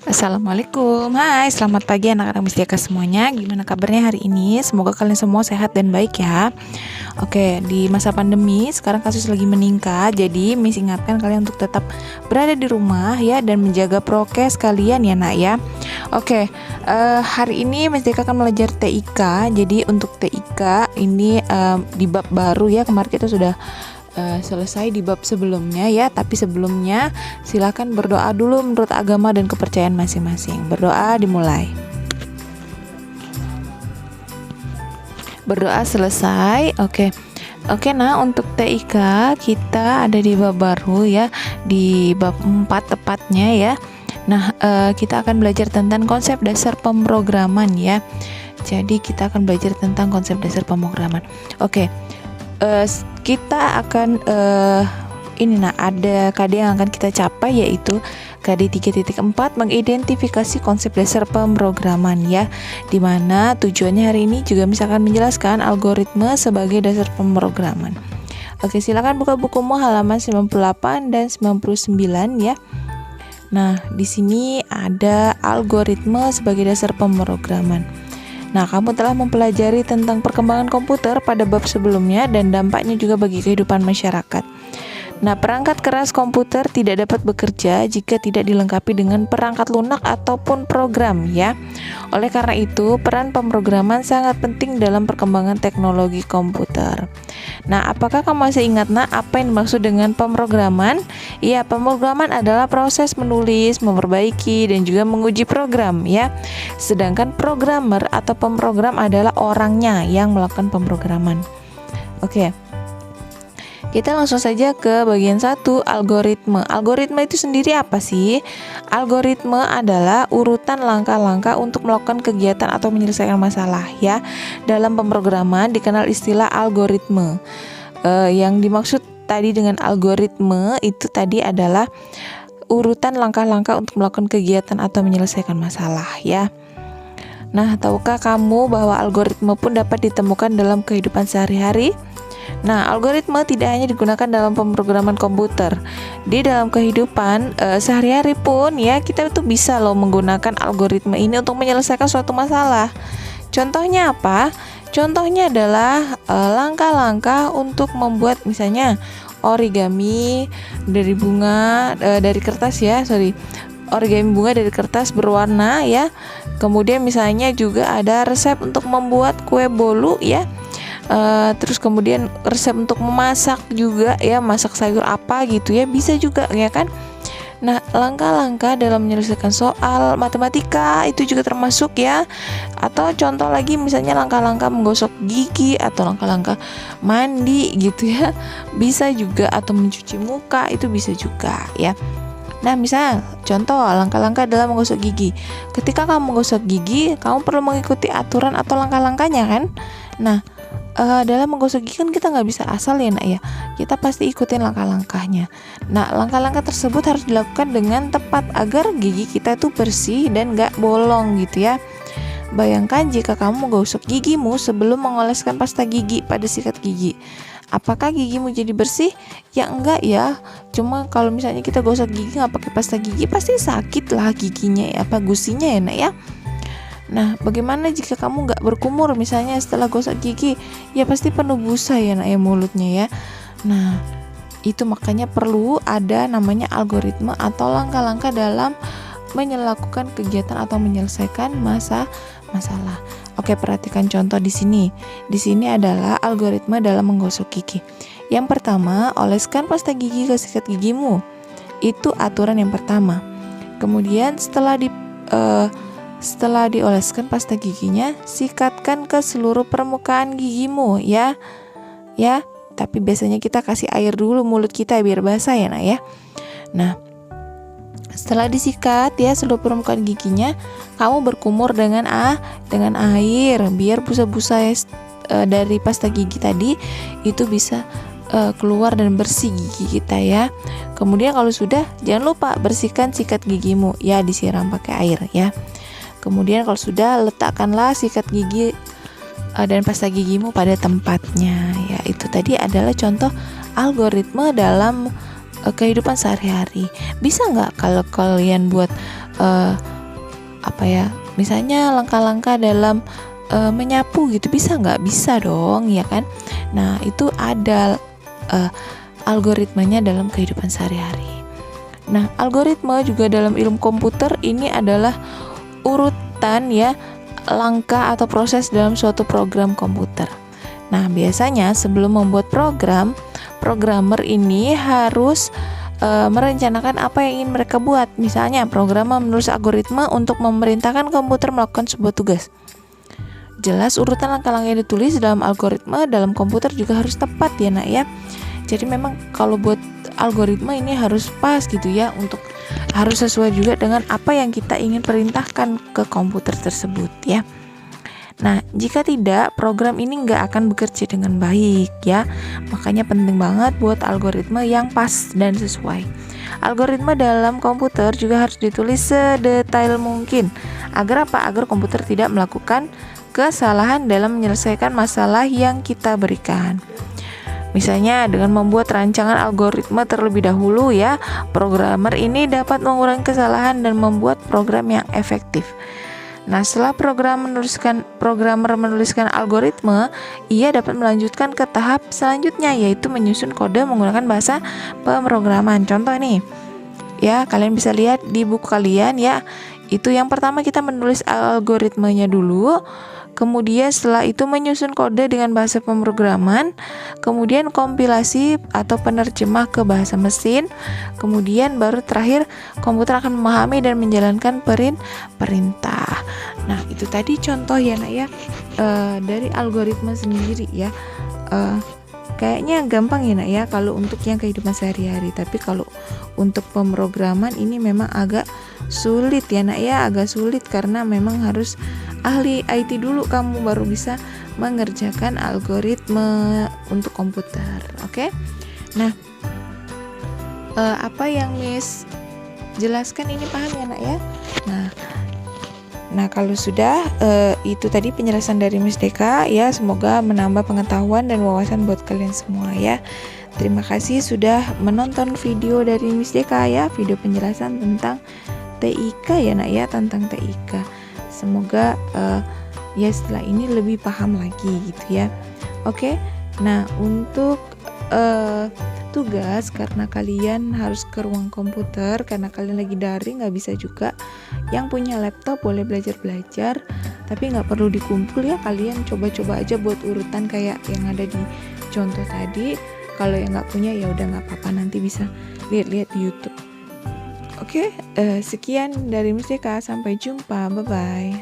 Assalamualaikum, hai selamat pagi anak-anak Mustika semuanya. Gimana kabarnya hari ini? Semoga kalian semua sehat dan baik ya. Oke, di masa pandemi sekarang kasus lagi meningkat. Jadi Miss ingatkan kalian untuk tetap berada di rumah ya, dan menjaga prokes kalian ya nak ya. Oke, hari ini Miss Dika akan belajar TIK. Jadi untuk TIK ini di bab baru ya. Kemarin kita sudah selesai di bab sebelumnya ya, tapi sebelumnya silakan berdoa dulu menurut agama dan kepercayaan masing-masing. Berdoa dimulai. Berdoa selesai. Oke, nah untuk TIK kita ada di bab baru ya, di bab 4 tepatnya ya. Nah, kita akan belajar tentang konsep dasar pemrograman ya. Jadi kita akan belajar tentang konsep dasar pemrograman. Oke. Kita akan ada KD yang akan kita capai, yaitu KD 3.4 mengidentifikasi konsep dasar pemrograman ya, dimana tujuannya hari ini juga misalkan menjelaskan algoritma sebagai dasar pemrograman. Oke, silakan buka bukumu halaman 98 dan 99 ya. Nah, di sini ada algoritma sebagai dasar pemrograman. Nah, kamu telah mempelajari tentang perkembangan komputer pada bab sebelumnya dan dampaknya juga bagi kehidupan masyarakat. Nah, perangkat keras komputer tidak dapat bekerja jika tidak dilengkapi dengan perangkat lunak ataupun program ya. Oleh karena itu, peran pemrograman sangat penting dalam perkembangan teknologi komputer. Nah, apakah kamu masih ingat apa yang dimaksud dengan pemrograman? Iya, pemrograman adalah proses menulis, memperbaiki, dan juga menguji program ya. Sedangkan programmer atau pemrogram adalah orangnya yang melakukan pemrograman. Oke. Kita langsung saja ke bagian 1, algoritma. Algoritma itu sendiri apa sih? Algoritma adalah urutan langkah-langkah untuk melakukan kegiatan atau menyelesaikan masalah ya. Dalam pemrograman dikenal istilah algoritma. Yang dimaksud tadi dengan algoritma itu tadi adalah urutan langkah-langkah untuk melakukan kegiatan atau menyelesaikan masalah ya. Nah, tahukah kamu bahwa algoritma pun dapat ditemukan dalam kehidupan sehari-hari? Nah, algoritma tidak hanya digunakan dalam pemrograman komputer. Di dalam kehidupan sehari-hari pun ya, kita tuh bisa loh menggunakan algoritma ini untuk menyelesaikan suatu masalah. Contohnya apa? Contohnya adalah langkah-langkah untuk membuat misalnya origami dari bunga dari kertas ya, origami bunga dari kertas berwarna ya. Kemudian misalnya juga ada resep untuk membuat kue bolu ya. Terus kemudian resep untuk memasak juga ya, masak sayur apa gitu ya, bisa juga ya kan. Nah, langkah-langkah dalam menyelesaikan soal matematika itu juga termasuk ya. Atau contoh lagi misalnya langkah-langkah menggosok gigi atau langkah-langkah mandi gitu ya, bisa juga. Atau mencuci muka itu bisa juga ya. Nah, misal contoh langkah-langkah dalam menggosok gigi. Ketika kamu menggosok gigi, kamu perlu mengikuti aturan atau langkah-langkahnya kan. Nah, dalam menggosok gigi kan kita nggak bisa asal ya nak ya, kita pasti ikutin langkah-langkahnya. Nah, langkah-langkah tersebut harus dilakukan dengan tepat agar gigi kita itu bersih dan nggak bolong gitu ya. Bayangkan jika kamu menggosok gigimu sebelum mengoleskan pasta gigi pada sikat gigi, apakah gigimu jadi bersih? Ya enggak ya. Cuma kalau misalnya kita gosok gigi nggak pakai pasta gigi, pasti sakit lah giginya ya, gusinya ya nak ya. Nah, bagaimana jika kamu nggak berkumur misalnya setelah gosok gigi? Ya pasti penuh busa ya nak ya mulutnya ya. Nah, itu makanya perlu ada namanya algoritma atau langkah-langkah dalam melakukan kegiatan atau menyelesaikan masalah. Oke, perhatikan contoh di sini. Di sini adalah algoritma dalam menggosok gigi. Yang pertama, oleskan pasta gigi ke sikat gigimu. Itu aturan yang pertama. Kemudian setelah dioleskan pasta giginya, sikatkan ke seluruh permukaan gigimu ya. Ya, tapi biasanya kita kasih air dulu mulut kita biar basah ya nak ya. Nah, setelah disikat ya seluruh permukaan giginya, kamu berkumur dengan air biar busa-busa dari pasta gigi tadi itu bisa keluar dan bersih gigi kita ya. Kemudian kalau sudah, jangan lupa bersihkan sikat gigimu ya, disiram pakai air ya. Kemudian kalau sudah, letakkanlah sikat gigi dan pasta gigimu pada tempatnya ya. Itu tadi adalah contoh algoritma dalam kehidupan sehari-hari. Bisa nggak kalau kalian buat misalnya langkah-langkah dalam menyapu gitu, bisa nggak? Bisa dong, ya kan? Nah, itu ada algoritmanya dalam kehidupan sehari-hari. Nah, algoritma juga dalam ilmu komputer ini adalah urutan ya langkah atau proses dalam suatu program komputer. Nah, biasanya sebelum membuat program, programmer ini harus merencanakan apa yang ingin mereka buat. Misalnya, programmer menulis algoritma untuk memerintahkan komputer melakukan sebuah tugas. Jelas urutan langkah-langkah yang ditulis dalam algoritma dalam komputer juga harus tepat ya nak ya. Jadi memang kalau buat algoritma ini harus pas gitu ya, untuk harus sesuai juga dengan apa yang kita ingin perintahkan ke komputer tersebut ya. Nah, jika tidak, program ini nggak akan bekerja dengan baik ya. Makanya penting banget buat algoritma yang pas dan sesuai. Algoritma dalam komputer juga harus ditulis sedetail mungkin. Agar apa? Agar komputer tidak melakukan kesalahan dalam menyelesaikan masalah yang kita berikan. Misalnya dengan membuat rancangan algoritma terlebih dahulu ya, programmer ini dapat mengurangi kesalahan dan membuat program yang efektif. Nah, setelah programmer menuliskan algoritma, ia dapat melanjutkan ke tahap selanjutnya, yaitu menyusun kode menggunakan bahasa pemrograman. Contoh nih, ya kalian bisa lihat di buku kalian ya. Itu yang pertama kita menulis algoritmanya dulu. Kemudian setelah itu menyusun kode dengan bahasa pemrograman, kemudian kompilasi atau penerjemah ke bahasa mesin, kemudian baru terakhir komputer akan memahami dan menjalankan perintah. Nah, itu tadi contoh ya nak ya, dari algoritma sendiri ya. Kayaknya gampang ya nak ya kalau untuk yang kehidupan sehari-hari, tapi kalau untuk pemrograman ini memang agak sulit ya nak ya, agak sulit karena memang harus ahli IT dulu kamu baru bisa mengerjakan algoritma untuk komputer. Oke? Nah, apa yang Miss jelaskan ini paham ya nak ya? Nah kalau sudah itu tadi penjelasan dari Miss Deka ya, semoga menambah pengetahuan dan wawasan buat kalian semua ya. Terima kasih sudah menonton video dari Miss Deka ya, video penjelasan tentang TIK ya nak ya, tentang TIK. Semoga ya setelah ini lebih paham lagi gitu ya. Oke. Nah, untuk tugas, karena kalian harus ke ruang komputer karena kalian lagi daring, nggak bisa juga. Yang punya laptop boleh belajar, tapi nggak perlu dikumpul ya. Kalian coba-coba aja buat urutan kayak yang ada di contoh tadi. Kalau yang nggak punya ya udah nggak apa-apa, nanti bisa lihat-lihat di YouTube. Oke, sekian dari Miss Deka. Sampai jumpa, bye-bye.